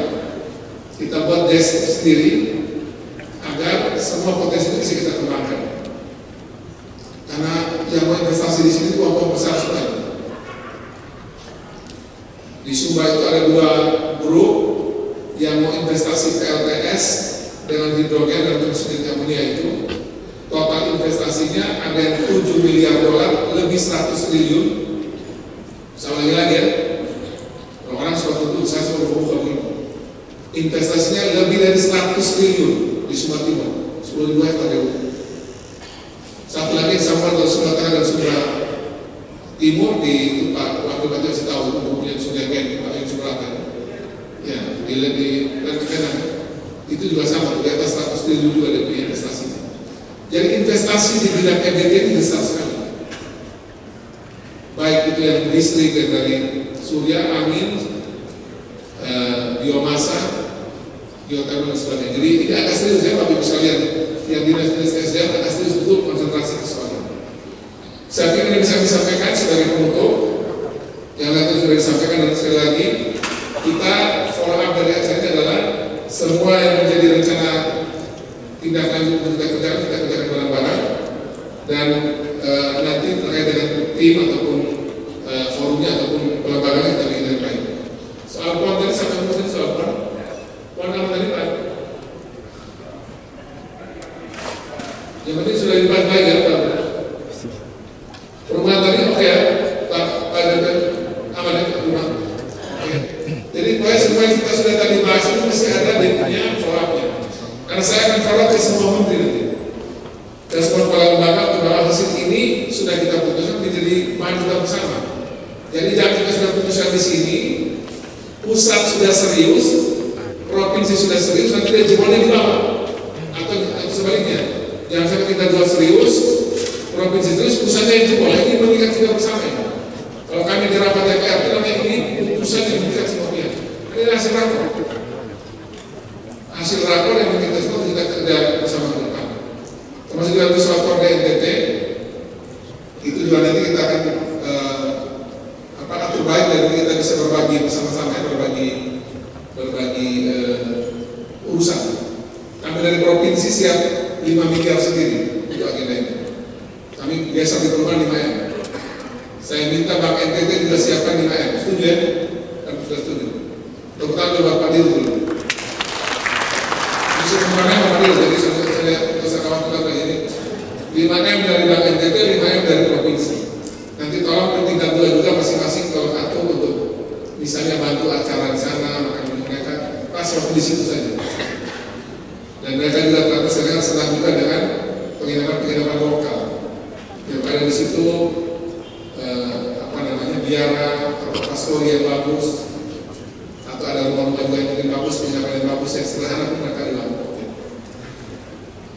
kita buat desk sendiri agar semua potensi itu bisa kita kembangkan. Karena yang mau investasi di sini itu uang besar sekali. Di Sumba itu ada 2 grup yang mau investasi PLTS dengan hidrogen dan mesin amonia itu. Total investasinya ada yang 7 miliar dolar, lebih 100 triliun. Saya ulangi lagi ya. Kalau orang suka tutup, saya suka buka begini. Investasinya lebih dari 100 triliun di Sumba Timur, 10.000 hektar ya. Satu lagi sama dari Sumba Tengah dan Sumba Timur di Pak Wakil Bupati saya tahu kemudian sudah Pak yang Subrata. Ya, di Kanan itu juga sama, di atas 100 triliun juga ada investasinya. Jadi investasi di bidang EBT ini besar sekali. Baik itu yang listrik dari surya, angin, biomasa, geothermal dan sebagainya. Jadi ini agak serius ya Bapak Ibu sekalian, yang dinas-dinas SDM agak serius betul konsentrasi ke soal ini. Saya pikir ini bisa disampaikan sebagai penutup. Yang nanti sudah disampaikan dan sekali lagi kita follow up dari acara ini adalah semua yang menjadi rencana tindak lanjut untuk kita kerjakan bareng-bareng dan nanti terkait dengan tim ataupun forumnya ataupun pelembagaan kita bikin yang lain. Soal PON tadi sampai kemudian soal PON apa tadi Pak? Yang penting sudah dibahas baik ya Pak. Perumahan tadi oke ya Pak aman ya rumah. Oke. Jadi pokoknya semua yang kita sudah tadi bahas itu mesti ada punya follow up-nya. Karena saya akan follow ke semua menteri nanti. Dan semua kepala lembaga bahwa hasil ini sudah kita putuskan menjadi bahan kita bersama. Jadi jangan kita sudah putuskan di sini, pusat sudah serius, provinsi sudah serius, nanti dia jebolnya di bawah. Atau sebaliknya, jangan sampai kita dua serius, provinsi serius, pusatnya yang jebol. Ini mengikat kita bersama. Kalau kami di rapat DPR itu namanya ini pusat yang mengikat semua pihak. Ini hasil rakor. Hasil rakor yang kita semua kita kerja bersama ke depan. Termasuk juga soal Korda NTT, itu juga nanti kita akan atur baik dan kita bisa berbagi bersama-sama, berbagi urusan. Kami dari provinsi siap 5 miliar sendiri untuk agenda ini. Kami biasa di perumahan 5M. Saya minta Bank NTT juga siapkan 5M. Setuju ya? Kami sudah setuju. Tepuk tangan buat Pak Dirut dulu. Bisa kemana Pak Dirut? Jadi saya bisa khawatir ini 5M dari Bank NTT, 5M dari provinsi. Nanti tolong tingkat 2 juga masing-masing kalau atur untuk misalnya bantu acara di sana, makan minum mereka pas waktu di situ saja. Dan mereka juga terkait senang juga dengan penginapan lokal. Yang ada di situ biara, pastori yang bagus, atau ada rumah-rumah juga yang mungkin bagus, penginapan yang bagus, yang sederhana pun mereka dilakukan.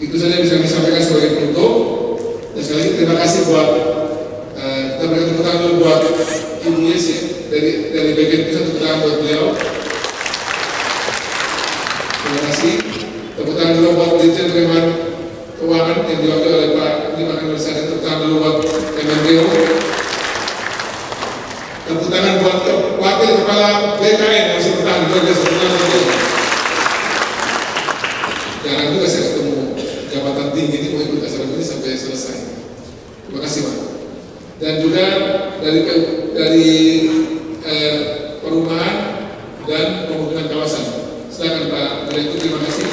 Itu saja bisa disampaikan sebagai penutup. Dan sekali lagi terima kasih buat kita berikan tepuk tangan dulu buat Ibu Yes ya. dari bagian pusat, tepuk tangan buat beliau. Terima kasih. Tepuk tangan dulu buat Dirjen Penerimaan Keuangan yang diwakili oleh Pak Dimas Nurisada. Tepuk tangan dulu buat Kemenrio. Tepuk tangan buat Wakil Kepala BKN yang masih bertahan. Jarang juga saya ketemu jabatan tinggi ini mau ikut acara ini sampai selesai. Terima kasih Pak. Dan juga dari perumahan dan pembangunan kawasan. Silakan Pak Direktur, terima kasih.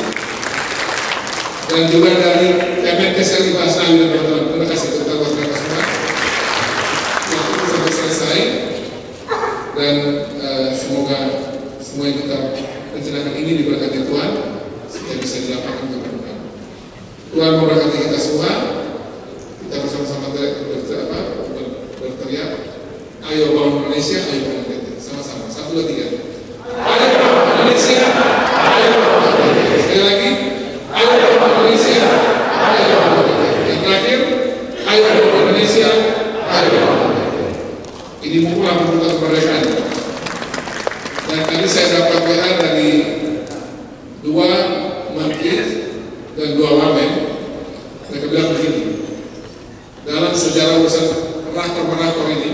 Dan juga dari Kemenkes RI Pak Asnawi dan teman-teman. Terima kasih kepada mereka semua. Itu sampai selesai. Dan semoga semua yang kita rencanakan ini diberkati Tuhan sehingga bisa dilakukan ke depan. Tuhan memberkati kita semua. Kita bersama-sama berteriak, ayo bangun Indonesia, ayo bangun NTT. Sama-sama, 1, 2, 3. Ayo bangun Indonesia, ayo bangun NTT. Sekali lagi, ayo bangun Indonesia, ayo bangun NTT. Yang terakhir, ayo bangun Indonesia, ayo bangun NTT. Ini mulai membuka kemerdekaan. Dan tadi saya dapat WA dari 2 menteri dan 2 wamen. Mereka bilang begini, dalam sejarah urusan rakor ini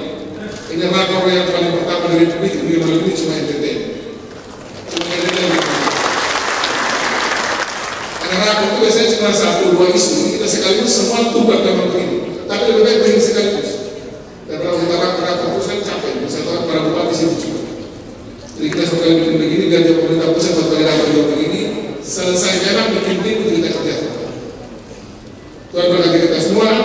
rakor yang paling pertama dari Republik ini cuma NTT. Karena rakor itu biasanya cuma 1-2 isu, kita sekaligus semua tumbang dalam begini. Tapi lebih baik begini sekaligus. Dan kalau kita rakor terus kan capek, misalnya para bupati sini juga. Jadi kita sekali bikin begini, biar pemerintah pusat satu kali rakor juga begini, selesai jalan bikin tim untuk kita kerja. Tuhan berkati kita semua.